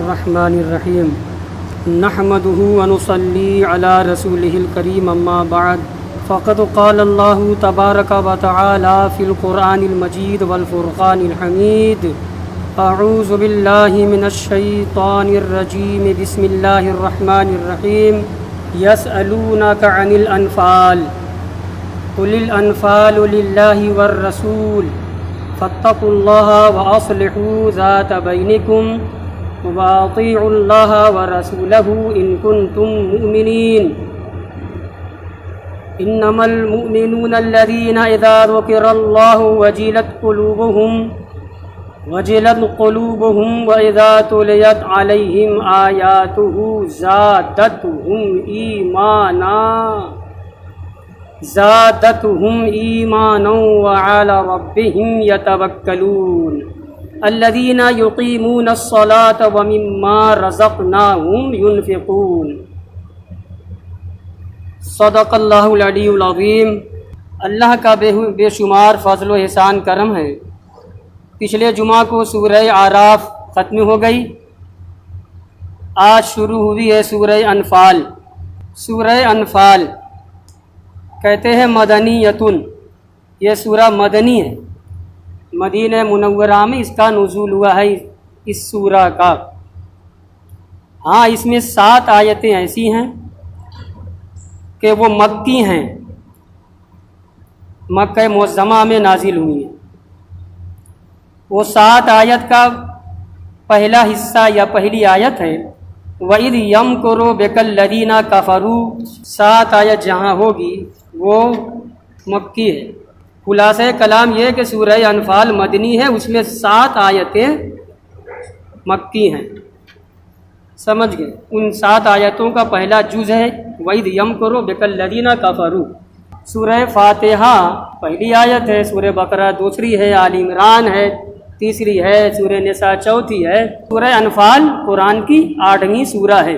الرحمن الرحیم نحمده ونصلی علی رسوله الکریم اما بعد فقد قال اللہ تبارک وتعالی فی القرآن المجید والفرقان الحمید اعوذ باللہ من الشیطان الرجیم بسم اللہ الرحمن الرحیم یسألونک عن الانفال قل الانفال للہ والرسول فاتقوا اللہ واصلحوا ذات بینکم وَأَطِيعُوا اللَّهَ وَرَسُولَهُ إِن كُنتُم مُّؤْمِنِينَ إِنَّمَا الْمُؤْمِنُونَ الَّذِينَ إِذَا ذُكِرَ اللَّهُ وَجِلَتْ قُلُوبُهُمْ وَإِذَا تُلِيَتْ عَلَيْهِمْ آيَاتُهُ زادتهم إيمانا وعلى ربهم يتوكلون الذين يقيمون الصلاة ومما رزقناهم ينفقون صدق اللہ العلی العظیم۔ اللہ کا بے شمار فضل و احسان کرم ہے۔ پچھلے جمعہ کو سورہ اعراف ختم ہو گئی، آج شروع ہوئی ہے سورہ انفال۔ سورہ انفال کہتے ہیں مدنیتن، یہ سورہ مدنی ہے، مدینہ منورہ میں اس کا نزول ہوا ہے اس سورہ کا۔ ہاں، اس میں 7 آیتیں ایسی ہیں کہ وہ مکی ہیں، مکہ معظمہ میں نازل ہوئی ہیں۔ وہ 7 آیت کا پہلا حصہ یا پہلی آیت ہے وَإِذْ يَمْكُرُ بِكَ الَّذِينَ كَفَرُوا، 7 آیت جہاں ہوگی وہ مکی ہے۔ خلاصہ کلام یہ کہ سورہ انفال مدنی ہے، اس میں 7 آیتیں مکی ہیں، سمجھ گئے۔ ان 7 آیتوں کا پہلا جز ہے وَإِذْ يَمْكُرُ بِكَ الَّذِينَ كَفَرُوا۔ سورہ فاتحہ پہلی آیت ہے، سورہ بقرہ دوسری ہے، آل عمران ہے تیسری ہے، سورہ نساء چوتھی ہے۔ سورہ انفال قرآن کی 8ویں سورہ ہے۔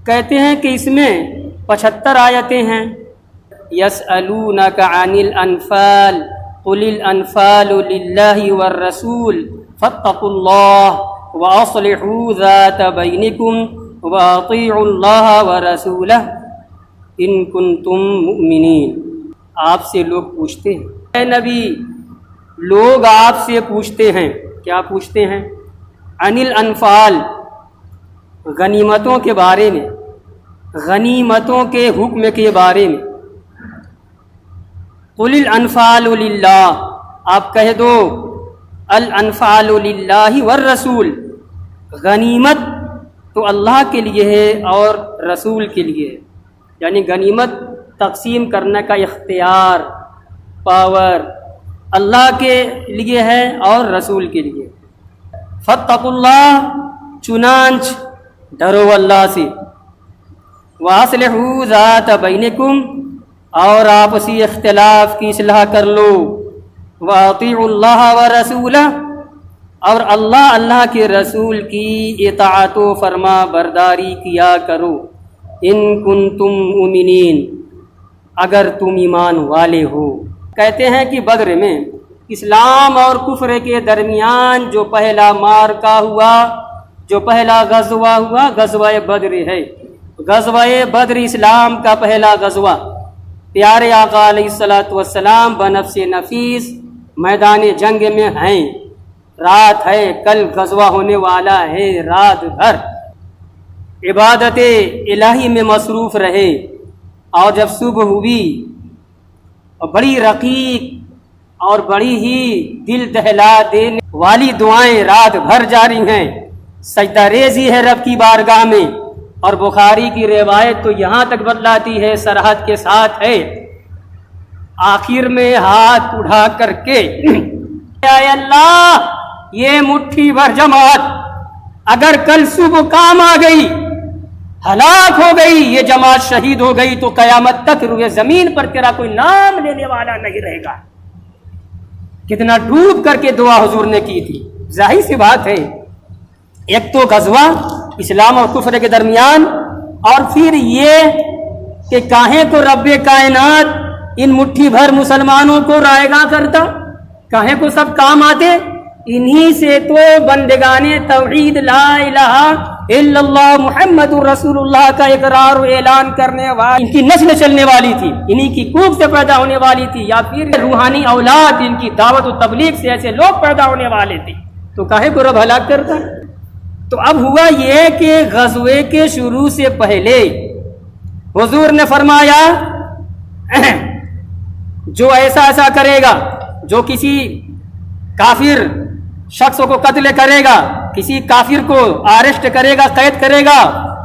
کہتے ہیں کہ اس میں 75 آیتیں ہیں۔ یسألونک عن الانفال قل الانفال للہ والرسول فاتقوا اللہ واصلحوا ذات بینکم واطیعوا اللہ ورسولہ ان کنتم مؤمنین۔ آپ سے لوگ پوچھتے ہیں، اے نبی، لوگ آپ سے پوچھتے ہیں، کیا پوچھتے ہیں؟ عن الانفال، غنیمتوں کے بارے میں، غنیمتوں کے حکم کے بارے میں۔ قل الانفال للہ، آپ کہہ دو الانفال للہ والرسول، غنیمت تو اللہ کے لیے ہے اور رسول کے لیے ہے، یعنی غنیمت تقسیم کرنے کا اختیار، پاور اللہ کے لیے ہے اور رسول کے لیے۔ فاتقوا اللہ، چنانچہ ڈرو اللہ سے، واصلحوا ذات بینکم، اور آپسی اختلاف کی اصلاح کر لو، واطیعوا اللہ ورسولہ، اور اللہ کے رسول کی اطاعت و فرما برداری کیا کرو، ان کنتم مؤمنین، اگر تم ایمان والے ہو۔ کہتے ہیں کہ بدر میں اسلام اور کفر کے درمیان جو پہلا معرکہ ہوا، جو پہلا غزوہ ہوا، غزوہ بدر ہے۔ غزوہ بدر اسلام کا پہلا غزوہ۔ پیارے آقا علیہ السلام بنفس نفیس میدان جنگ میں ہیں، رات ہے، کل غزوہ ہونے والا ہے، رات بھر عبادت الہی میں مصروف رہے، اور جب صبح ہوئی اور بڑی رقیق اور بڑی ہی دل دہلا دینے والی دعائیں رات بھر جاری ہیں، سجدہ ریزی ہے رب کی بارگاہ میں، اور بخاری کی روایت تو یہاں تک بتلاتی ہے، سرحد کے ساتھ ہے، آخر میں ہاتھ اٹھا کر کے اے اللہ، یہ مٹھی بھر جماعت اگر کل صبح کام آ گئی، ہلاک ہو گئی، یہ جماعت شہید ہو گئی، تو قیامت تک روئے زمین پر تیرا کوئی نام لینے والا نہیں رہے گا۔ کتنا ڈوب کر کے دعا حضور نے کی تھی۔ ظاہر سی بات ہے، ایک تو غزوہ اسلام اور کفر کے درمیان، اور پھر یہ کہ کاہیں کو رب کائنات ان مٹھی بھر مسلمانوں کو رائے گاں کرتا، کاہیں کو سب کام آتے، انہی سے تو بندگانے توحید لا الہ الا اللہ محمد رسول اللہ کا اقرار و اعلان کرنے والی ان کی نسل چلنے والی تھی، انہی کی کوکھ سے پیدا ہونے والی تھی، یا پھر روحانی اولاد ان کی دعوت و تبلیغ سے ایسے لوگ پیدا ہونے والے تھے، تو کاہے کو رب ہلاک کرتا ہے؟ تو اب ہوا یہ کہ غزوے کے شروع سے پہلے حضور نے فرمایا جو ایسا ایسا کرے گا، جو کسی کافر شخص کو قتل کرے گا، کسی کافر کو اریسٹ کرے گا، قید کرے گا،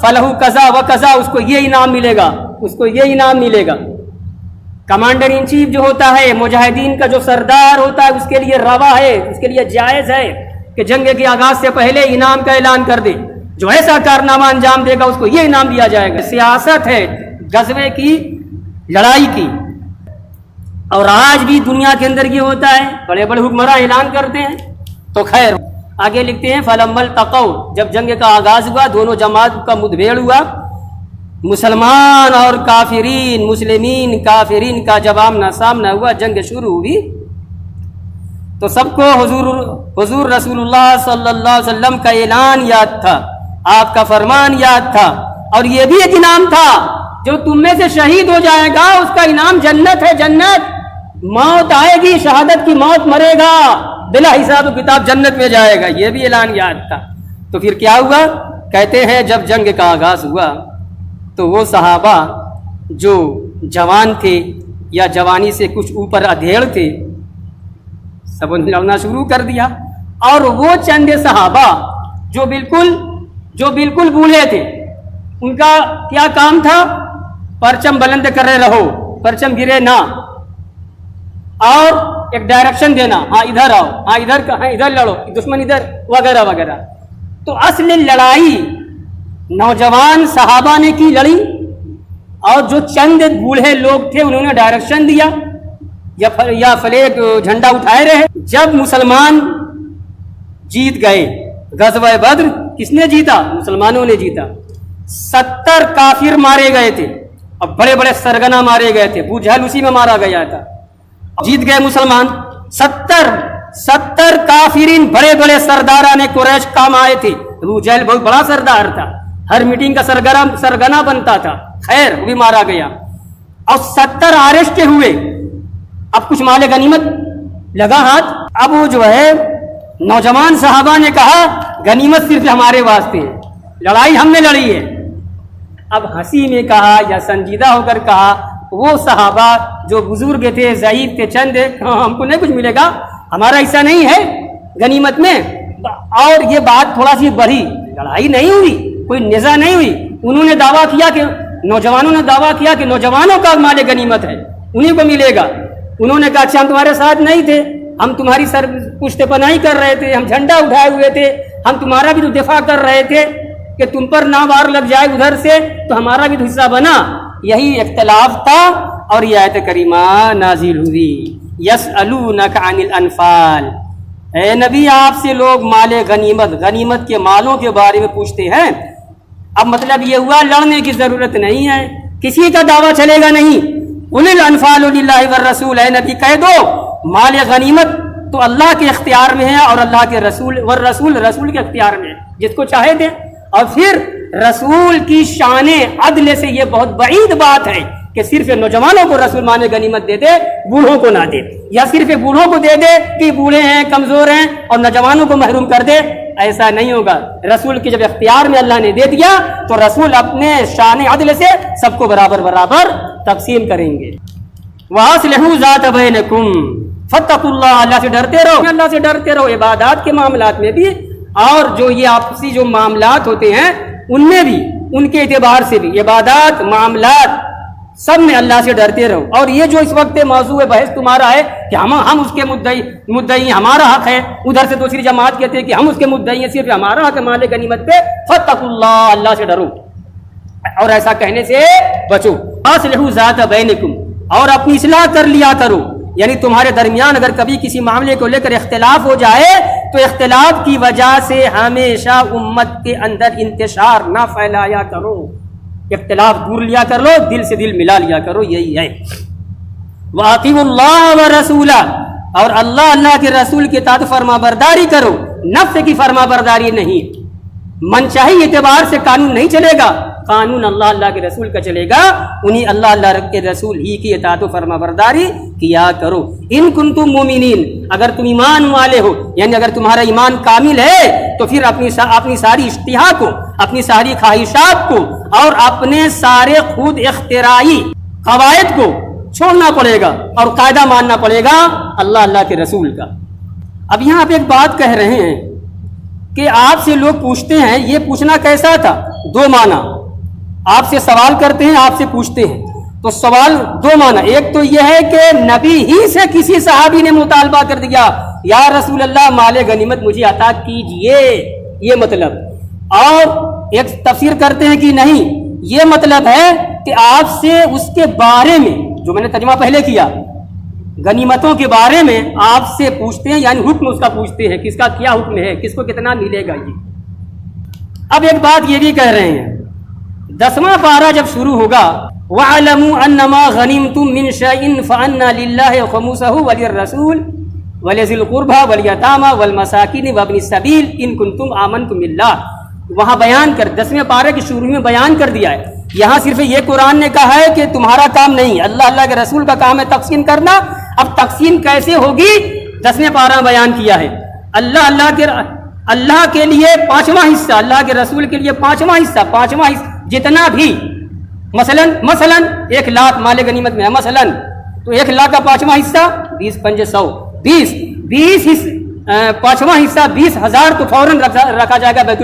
فلہو کذا و کذا، اس کو یہ انعام ملے گا، اس کو یہ انعام ملے گا۔ کمانڈر ان چیف جو ہوتا ہے، مجاہدین کا جو سردار ہوتا ہے، اس کے لیے روا ہے، اس کے لیے جائز ہے کہ جنگ کے آغاز سے پہلے انعام کا اعلان کر دے، جو ایسا کارنامہ انجام دے گا اس کو یہ انعام دیا جائے گا۔ سیاست ہے غزوے کی، لڑائی کی، اور آج بھی دنیا کے اندر یہ ہوتا ہے، بڑے بڑے حکمراں اعلان کرتے ہیں۔ تو خیر آگے لکھتے ہیں فَلَمَّا الْتَقَوْا، جب جنگ کا آغاز ہوا، دونوں جماعت کا مدبھیڑ ہوا، مسلمان اور کافرین، مسلمین کافرین کا جب آمنا سامنا ہوا، جنگ شروع ہوئی، تو سب کو حضور رسول اللہ صلی اللہ علیہ وسلم کا اعلان یاد تھا، آپ کا فرمان یاد تھا، اور یہ بھی ایک انعام تھا، جو تم میں سے شہید ہو جائے گا اس کا انعام جنت ہے، جنت، موت آئے گی، شہادت کی موت، مرے گا، بلا حساب و کتاب جنت میں جائے گا، یہ بھی اعلان یاد تھا۔ تو پھر کیا ہوا؟ کہتے ہیں جب جنگ کا آغاز ہوا تو وہ صحابہ جو جوان تھے یا جوانی سے کچھ اوپر ادھیڑ تھے، سب نے لڑنا شروع کر دیا، اور وہ چند صحابہ جو بالکل بوڑھے تھے، ان کا کیا کام تھا؟ پرچم بلند کرے رہو، پرچم گرے نہ، اور ایک ڈائریکشن دینا، ہاں ادھر آؤ، ہاں ادھر لڑو، دشمن ادھر، وغیرہ وغیرہ۔ تو اصل لڑائی نوجوان صحابہ نے کی، لڑی، اور جو چند بوڑھے لوگ تھے انہوں نے ڈائریکشن دیا یا فلیگ جھنڈا اٹھائے رہے۔ جب مسلمان جیت گئے، غزوہ بدر کس نے جیتا؟ مسلمانوں نے جیتا۔ 70 کافر مارے گئے تھے، اور بڑے بڑے سرگنا مارے گئے تھے، ابو جہل اسی میں مارا گیا تھا، جیت گئے مسلمان۔ 70 کافرین بڑے بڑے سرداران قریش کام آئے تھے، ابو جہل بہت بڑا سردار تھا، ہر میٹنگ کا سرگنا بنتا تھا، خیر وہ بھی مارا گیا، اور 70 اریسٹ ہوئے۔ اب کچھ مال غنیمت لگا ہاتھ، اب وہ جو ہے نوجوان صحابہ نے کہا غنیمت صرف ہمارے واسطے ہے، لڑائی ہم نے لڑی ہے۔ اب ہنسی میں کہا یا سنجیدہ ہو کر کہا، وہ صحابہ جو بزرگ تھے، ضعیف تھے، چند ہم کو نہیں کچھ ملے گا، ہمارا حصہ نہیں ہے غنیمت میں۔ اور یہ بات تھوڑا سی بڑھی، لڑائی نہیں ہوئی، کوئی نزاع نہیں ہوئی، انہوں نے دعویٰ کیا کہ نوجوانوں نے دعویٰ کیا کہ نوجوانوں کا مال غنیمت ہے، انہیں کو ملے گا۔ انہوں نے کہا اچھا ہم تمہارے ساتھ نہیں تھے، ہم تمہاری سر پشت پناہی کر رہے تھے، ہم جھنڈا اٹھائے ہوئے تھے، ہم تمہارا بھی تو دفاع کر رہے تھے کہ تم پر نہ وار لگ جائے ادھر سے، تو ہمارا بھی تو حصہ بنا۔ یہی اختلاف تھا، اور یہ آیت کریمہ نازل ہوئی، یسألونک عن الانفال، اے نبی آپ سے لوگ مال غنیمت کے مالوں کے بارے میں پوچھتے ہیں۔ اب مطلب یہ ہوا لڑنے کی ضرورت نہیں ہے، کسی کا دعویٰ چلے گا نہیں۔ قل الانفال للہ والرسول، اے نبی کہہ دو مال غنیمت تو اللہ کے اختیار میں ہے، اور اللہ کے رسول کے اختیار میں ہے، جس کو چاہے دے۔ اور پھر رسول کی شان عدل سے یہ بہت بعید بات ہے کہ صرف نوجوانوں کو رسول مال غنیمت دے دے، بوڑھوں کو نہ دے، یا صرف بوڑھوں کو دے دے کہ بوڑھے ہیں، کمزور ہیں، اور نوجوانوں کو محروم کر دے، ایسا نہیں ہوگا۔ رسول کے جب اختیار میں اللہ نے دے دیا تو رسول اپنے شان عدل سے سب کو برابر تقسیم کریں گے۔ وَأَصْلِحُوا ذَاتَ بَيْنِكُمْ، فَاتَّقُوا اللَّهَ، اللہ سے ڈرتے رہو، عبادات کے معاملات میں بھی، اور جو یہ آپسی جو معاملات ہوتے ہیں ان میں بھی، ان کے اعتبار سے بھی، عبادات، معاملات، سب میں اللہ سے ڈرتے رہو۔ اور یہ جو اس وقت موضوع بحث تمہارا ہے کہ ہم اس کے مدعی ہمارا حق ہے، ادھر سے دوسری جماعت کہتے ہیں کہ ہم اس کے مدعی ہیں، صرف ہمارا حق ہے مال غنیمت پہ، فَاتَّقُوا اللَّهَ، اللہ سے ڈرو، اور ایسا کہنے سے بچو۔ اصلحوا ذات بینکم، اور اپنی اصلاح کر لیا کرو، یعنی تمہارے درمیان اگر کبھی کسی معاملے کو لے کر اختلاف ہو جائے تو اختلاف کی وجہ سے ہمیشہ امت کے اندر انتشار نہ پھیلایا کرو، اختلاف دور لیا کر لو، دل سے دل ملا لیا کرو، یہی ہے۔ وَأَطِیعُوا اللَّهَ وَرَسُولَهُ، اور اللہ کے رسول کی اطاعت فرما برداری کرو، نفس کی فرما برداری نہیں۔ منچاہی اعتبار سے قانون نہیں چلے گا، قانون اللہ کے رسول کا چلے گا، انہیں اللہ کے رسول ہی کی اطاعت و فرما برداری کیا کرو۔ ان کنتم مومنین، اگر تم ایمان والے ہو، یعنی اگر تمہارا ایمان کامل ہے تو پھر اپنی ساری اشتہا کو، اپنی ساری خواہشات کو اور اپنے سارے خود اختراعی قواعد کو چھوڑنا پڑے گا اور قاعدہ ماننا پڑے گا اللہ کے رسول کا۔ اب یہاں آپ ایک بات کہہ رہے ہیں کہ آپ سے لوگ پوچھتے ہیں، یہ پوچھنا کیسا تھا؟ دو معنی، آپ سے سوال کرتے ہیں، آپ سے پوچھتے ہیں، تو سوال دو معنی، ایک تو یہ ہے کہ نبی ہی سے کسی صحابی نے مطالبہ کر دیا یا رسول اللہ مال غنیمت مجھے عطا کیجئے، یہ مطلب، اور ایک تفسیر کرتے ہیں کہ نہیں، یہ مطلب ہے کہ آپ سے اس کے بارے میں، جو میں نے ترجمہ پہلے کیا، غنیمتوں کے بارے میں آپ سے پوچھتے ہیں، یعنی حکم اس کا پوچھتے ہیں، کس کا کیا حکم ہے، کس کو کتنا ملے گا۔ یہ اب ایک بات یہ بھی کہہ رہے ہیں، 10واں پارہ جب شروع ہوگا، وَاعْلَمُوا أَنَّمَا غَنِمْتُم مِّن شَيْءٍ فَأَنَّ لِلَّهِ خُمُسَهُ وَلِلرَّسُولِ وَلِذِي الْقُرْبَى وَالْيَتَامَى وَالْمَسَاكِينِ وَابْنِ السَّبِيلِ إِن كُنتُمْ آمَنتُم بِاللَّهِ، وہاں بیان کر 10ویں پارے کی شروع میں بیان کر دیا ہے۔ یہاں صرف یہ قرآن نے کہا ہے کہ تمہارا کام نہیں، اللہ کے رسول کا کام ہے تقسیم کرنا۔ اب تقسیم کیسے ہوگی 10ویں پارہ بیان کیا ہے۔ اللہ کے لیے 5واں حصہ، اللہ کے رسول کے لیے 5واں حصہ جتنا بھی، مثلا 1 لاکھ مال غنیمت میں ہے، مثلا تو 1 لاکھ کا 5واں حصہ 20 × 100 20 5واں حصہ 20,000 تو فوراً رکھا جائے گا بیت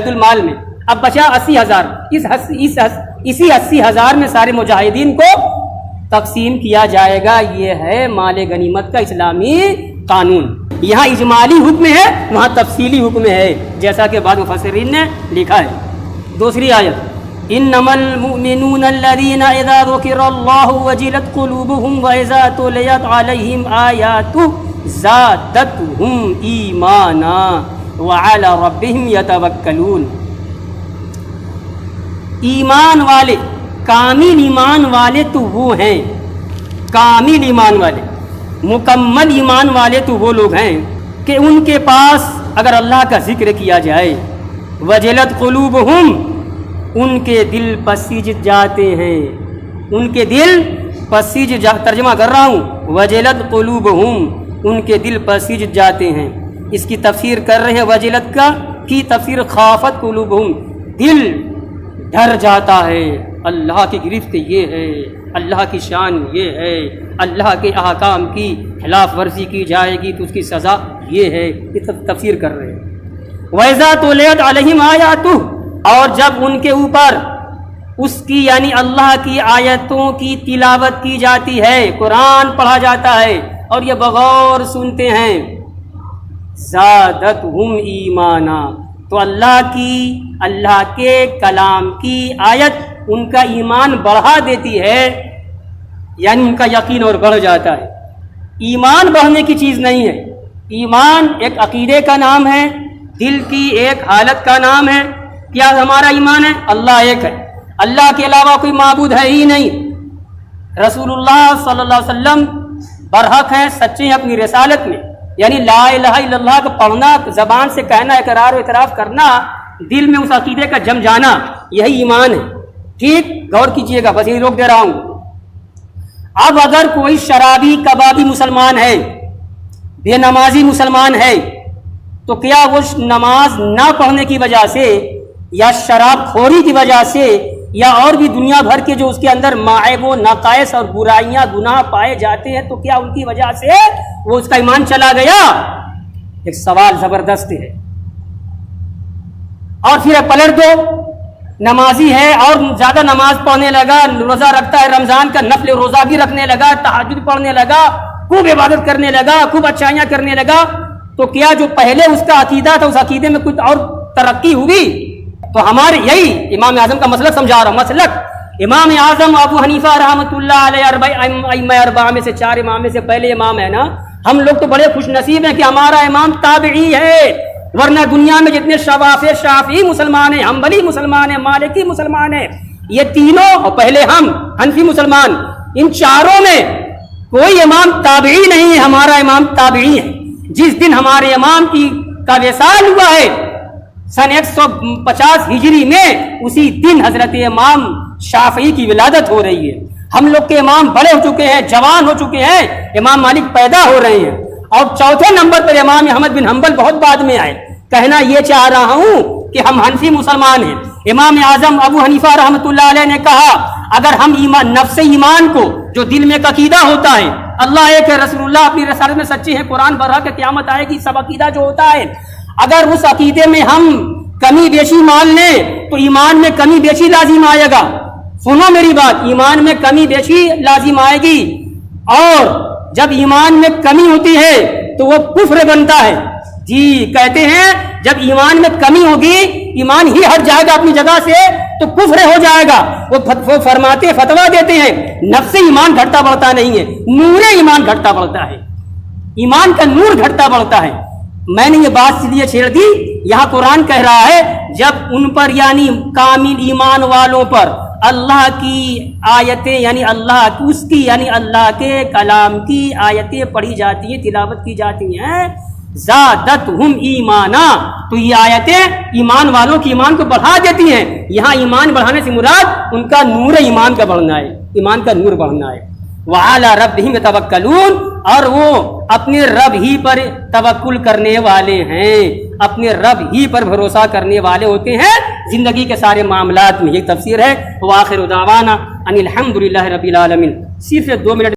المال میں۔ اب بچا 80,000، اسی 80,000 میں سارے مجاہدین کو تقسیم کیا جائے گا۔ یہ ہے مال غنیمت کا اسلامی قانون۔ یہاں اجمالی حکم ہے، وہاں تفصیلی حکم ہے، جیسا کہ بعض مفسرین نے لکھا ہے۔ دوسری آیت، انما المؤمنون الذين اذا ذكر الله وجلت قلوبهم واذا تليت عليهم آياته زادتهم ایمانا وعلى ربهم يتوکلون۔ ایمان والے، کامل ایمان والے تو وہ ہیں، کامل ایمان والے، مکمل ایمان والے تو وہ لوگ ہیں کہ ان کے پاس اگر اللہ کا ذکر کیا جائے، وجلت قلوبہم، ان کے دل پسیج جاتے ہیں، ان کے دل پسیج ترجمہ کر رہا ہوں، وجلت قلوبہم، ان کے دل پسیج جاتے ہیں۔ اس کی تفسیر کر رہے ہیں، وجلت کی تفسیر خافت قلوبہم، دل ڈر جاتا ہے، اللہ کی گرفت یہ ہے، اللہ کی شان یہ ہے، اللہ کے احکام کی خلاف ورزی کی جائے گی تو اس کی سزا یہ ہے، یہ تفسیر کر رہے ہیں۔ وَإِذَا تُلِيَتْ عَلَيْهِمْ آيَاتُهُ، اور جب ان کے اوپر اس کی یعنی اللہ کی آیتوں کی تلاوت کی جاتی ہے، قرآن پڑھا جاتا ہے اور یہ بغور سنتے ہیں، زادتہم ایمانا، تو اللہ کے کلام کی آیت ان کا ایمان بڑھا دیتی ہے، یعنی ان کا یقین اور بڑھ جاتا ہے۔ ایمان بڑھنے کی چیز نہیں ہے، ایمان ایک عقیدے کا نام ہے، دل کی ایک حالت کا نام ہے۔ کیا ہمارا ایمان ہے؟ اللہ ایک ہے، اللہ کے علاوہ کوئی معبود ہے ہی نہیں، رسول اللہ صلی اللہ علیہ وسلم برحق ہیں، سچے ہیں اپنی رسالت میں، یعنی لا الہ الا اللہ کا پڑھنا، زبان سے کہنا، اقرار و اعتراف کرنا، دل میں اس عقیدے کا جم جانا، یہی ایمان ہے۔ ٹھیک، غور کیجئے گا، بس یہی روک دے رہا ہوں۔ اب اگر کوئی شرابی کبابی مسلمان ہے، بے نمازی مسلمان ہے، تو کیا وہ نماز نہ پڑھنے کی وجہ سے یا شراب خوری کی وجہ سے یا اور بھی دنیا بھر کے جو اس کے اندر معائب و نقائص اور برائیاں گناہ پائے جاتے ہیں، تو کیا ان کی وجہ سے وہ اس کا ایمان چلا گیا؟ ایک سوال زبردست ہے۔ اور پھر پلٹ دو، نمازی ہے اور زیادہ نماز پڑھنے لگا، روزہ رکھتا ہے، رمضان کا نفل روزہ بھی رکھنے لگا، تہجد پڑھنے لگا، خوب عبادت کرنے لگا، خوب اچھائیاں کرنے لگا، تو کیا جو پہلے اس کا عقیدہ تھا اس عقیدے میں کچھ اور ترقی ہوئی؟ تو ہمارے یہی امام اعظم کا مسلک سمجھا رہا ہوں، مسلک امام اعظم ابو حنیفہ رحمۃ اللہ علیہ، ائمہ اربعہ میں سے 4 امام میں سے پہلے امام ہے نا۔ ہم لوگ تو بڑے خوش نصیب ہیں کہ ہمارا امام تابعی ہے، ورنہ دنیا میں جتنے شافعی مسلمان ہیں، حنبلی مسلمان ہیں، مالکی مسلمان ہیں، یہ تینوں اور پہلے ہم حنفی مسلمان، ان چاروں میں کوئی امام تابعی نہیں ہے، ہمارا امام تابعی ہے۔ جس دن ہمارے امام کا وصال ہوا ہے سن 150 ہجری میں، اسی دن حضرت امام شافعی کی ولادت ہو رہی ہے۔ ہم لوگ کے امام بڑے ہو چکے ہیں، جوان ہو چکے ہیں، امام مالک پیدا ہو رہے ہیں، اور چوتھے نمبر پر امام احمد بن حنبل بہت بعد میں آئے۔ کہنا یہ چاہ رہا ہوں کہ ہم حنفی مسلمان ہیں۔ امام اعظم ابو حنیفہ رحمۃ اللہ علیہ نے کہا اگر ہم نفس ایمان کو، جو دل میں ایک عقیدہ ہوتا ہے، اللہ ایک ہے، رسول اللہ اپنی رسالت میں سچے ہیں، قرآن برحق ہے، قیامت آئے گی، سب عقیدہ جو ہوتا ہے، اگر اس عقیدے میں ہم کمی بیشی مان لیں تو ایمان میں کمی بیشی لازم آئے گا۔ سنو میری بات، ایمان میں کمی بیشی لازم آئے گی، اور جب ایمان میں کمی ہوتی ہے تو وہ کفر بنتا ہے۔ جی کہتے ہیں جب ایمان میں کمی ہوگی، ایمان ہی ہٹ جائے گا اپنی جگہ سے تو کفر ہو جائے گا۔ وہ فرماتے فتویٰ دیتے ہیں نفس ایمان گھٹتا بڑھتا نہیں ہے، نور ایمان گھٹتا بڑھتا ہے، ایمان کا نور گھٹتا بڑھتا ہے۔ میں نے یہ بات اس لیے چھیڑ دی، یہاں قرآن کہہ رہا ہے جب ان پر یعنی کامل ایمان والوں پر اللہ کی آیتیں یعنی اللہ اس کی یعنی اللہ کے کلام کی آیتیں پڑھی جاتی ہیں، تلاوت کی جاتی ہیں، زادتہم ایمانا، تو یہ آیتیں ایمان والوں کی ایمان کو بڑھا دیتی ہیں۔ یہاں ایمان بڑھانے سے مراد ان کا نور ایمان کا بڑھنا ہے، ایمان کا نور بڑھنا ہے۔ وعلی ربہم یتوکلون، اور وہ اپنے رب ہی پر توکل کرنے والے ہیں، اپنے رب ہی پر بھروسہ کرنے والے ہوتے ہیں زندگی کے سارے معاملات میں۔ یہ تفسیر ہے۔ وآخر دعوانا ان الحمد للہ رب العالمین۔ صرف 2 منٹ